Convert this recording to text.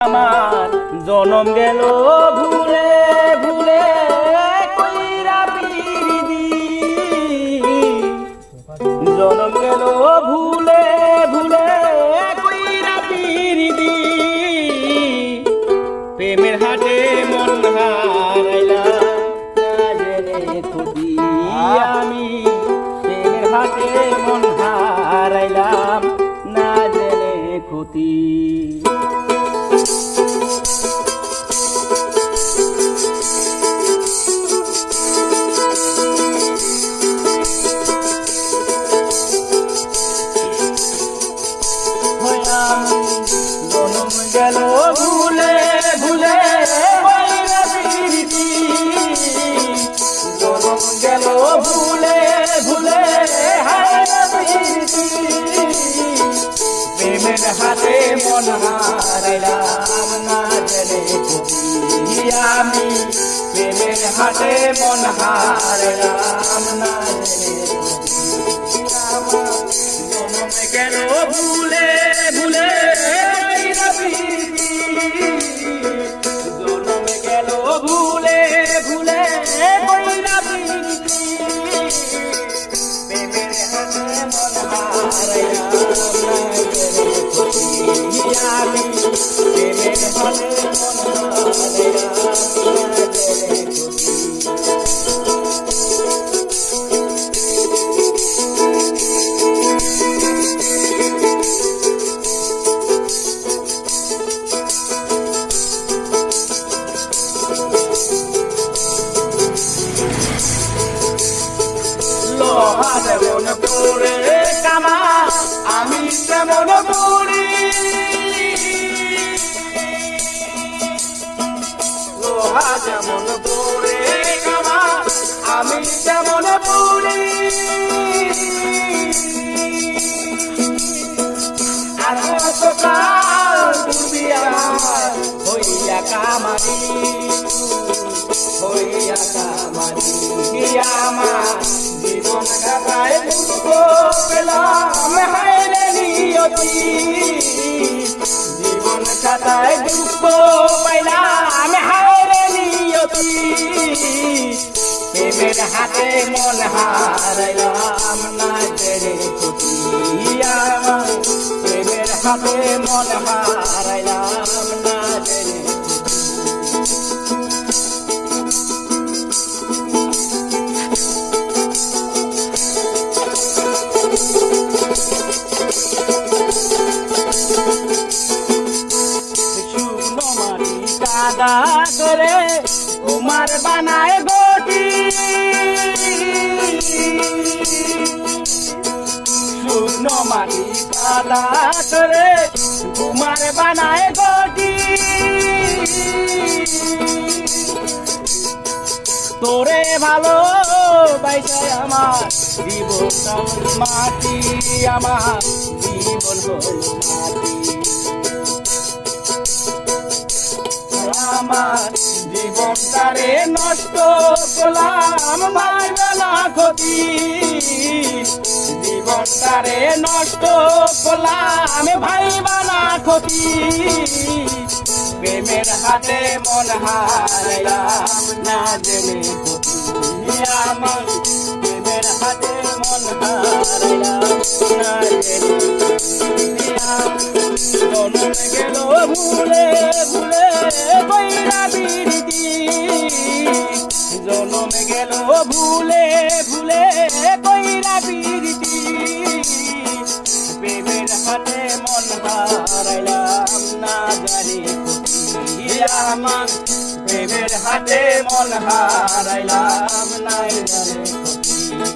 আমার জনম গেল ভুলে ভুলে কইরা পিরিদি জনম গেল ভুলে ভুলে কইরা পিরিদি প্রেমের হাটে মন হারাইলাম না জেনে খুদি আমি প্রেমের হাটে মন হারাইলাম না জেনে খুদি জনম গেল ভুলে ভুলে জনম গেল ভুলে ভুলে প্রেমের হাতে মন হারাইলাম না জেনে খুদি আমি প্রেমের হাতে মন হারাইলাম না জেনে জনম গেল ভুলে ভুলে জনম গেল ভুলে ভুলে প্রেমের হাতে মন হারাইলাম আমি প্রেমের হাতে মন লোহা যেমন পড়ে কামা আমি তেমন পড়ি লোহা যেমন পড়ে কামা আমি তেমন পড়ি আর কতকাল তুমি আমার হইয়া কামারি হইয়া কামারি আমার জীবন কাটায় দুঃখ পেলাম হায়রে নিয়তি জীবন কাটায় দুঃখ পেলাম হায়রে নিয়তি প্রেমের হাতে মন হারাইলাম না জেনে খুদি আমার প্রেমের হাতে মন হারাইলাম না জেনে কাদা করে উমার বানায় গটি শুকনো মাটি কাদা করে উমার বানায় গটি তোরে ভালো বাইসায় আমার জীবন মাটি আমার জীবন মাটি আমার জীবনটারে নষ্ট করলাম মাইবেলা ক্ষতি জীবনটারে নষ্ট করলাম ভাইবানা ক্ষতি প্রেমের হাতে মন হারাইলাম না জেনে খুদি আমার প্রেমের হাতে মন হারাইলাম না জেনে জনম গেল ভুলে ভুলে জনম গেল ভুলে ভুলে কইরা বিরতি প্রেমের হাতে মন হারাইলাম না জানি খুদি আমার প্রেমের হাতে মন হারাইলাম না জানি খুদি